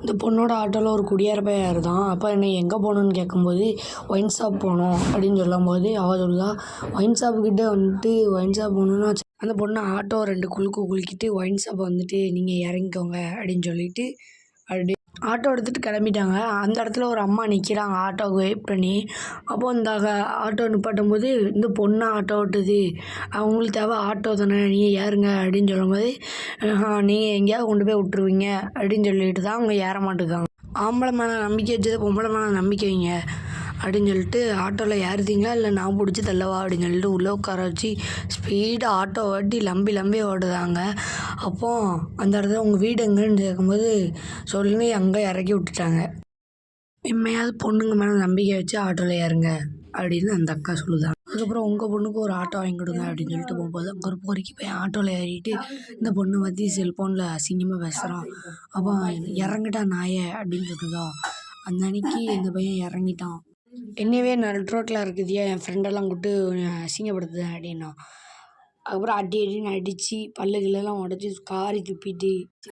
இந்த பொண்ணோட ஆட்டோவில் ஒரு குடியார பையன் இருந்தான். அப்போ என்னை எங்கே போகணுன்னு கேட்கும்போது ஒயின் ஷாப் போகணும் அப்படின்னு சொல்லும்போது அவள் சொல்லுதா, ஒயின் ஷாப்புக்கிட்ட வந்துட்டு ஒயின் ஷாப் போகணுன்னா அந்த பொண்ணு ஆட்டோ 2 குலுக்கிட்டு ஒயின் ஷாப்பை வந்துட்டு நீங்கள் இறங்கிக்கோங்க அப்படின்னு சொல்லிட்டு அப்படி ஆட்டோ எடுத்துகிட்டு கிளம்பிட்டாங்க. அந்த இடத்துல ஒரு அம்மா நிற்கிறாங்க ஆட்டோவுக்கு வெயிட் பண்ணி. அப்போ இந்த ஆட்டோ நிப்பாட்டும் போது இந்த பொண்ணு ஆட்டோ ஓட்டுது, அவங்களுக்கு தேவை ஆட்டோ தானே, நீங்கள் ஏறுங்க அப்படின்னு சொல்லும்போது நீங்கள் எங்கேயாவது கொண்டு போய் விட்ருவீங்க அப்படின்னு சொல்லிட்டு தான் அவங்க ஏற மாட்டேங்காங்க. ஆம்பளை மேலே நம்பிக்கை வச்சது பொம்பளை மேலே நம்பிக்கை வைங்க அப்படின்னு சொல்லிட்டு ஆட்டோவில் ஏறுதீங்களா இல்லை நான் பிடிச்சி தள்ளவா அப்படின்னு சொல்லிட்டு உள்ளே உட்கார வச்சு ஸ்பீடாக ஆட்டோ ஓட்டி லம்பி ஓடுதாங்க. அப்போது அந்த இடத்துல உங்கள் வீடு எங்கேன்னு கேட்கும்போது சொல்லி அங்கே இறக்கி விட்டுட்டாங்க. உண்மையாவது பொண்ணுங்க மேலே நம்பிக்கை வச்சு ஆட்டோவில் ஏறுங்க அப்படின்னு அந்த அக்கா சொல்லுதாங்க. அதுக்கப்புறம் உங்கள் பொண்ணுக்கு ஒரு ஆட்டோ வாங்கி கொடுங்க அப்படின்னு சொல்லிட்டு போகும்போது அங்கே ஒரு பொறுக்கி போய் ஆட்டோவில் ஏறிட்டு இந்த பொண்ணை பற்றி செல்ஃபோனில் அசிங்கமாக பேசுகிறான். அப்போ இறங்கிட்டா நாயே அப்படின்னு சொல்லுதா. அந்த அன்னைக்கு இந்த பையன் இறங்கிட்டான். என்னையவே நடு ரோட்டில் இருக்குதியா என் ஃப்ரெண்டெல்லாம் கூப்பிட்டு அசிங்கப்படுத்துதேன் அப்படின்னா. அதுக்கப்புறம் அடின்னு அடித்து பல்லு கில்லெல்லாம் உடச்சி காரி துப்பிட்டு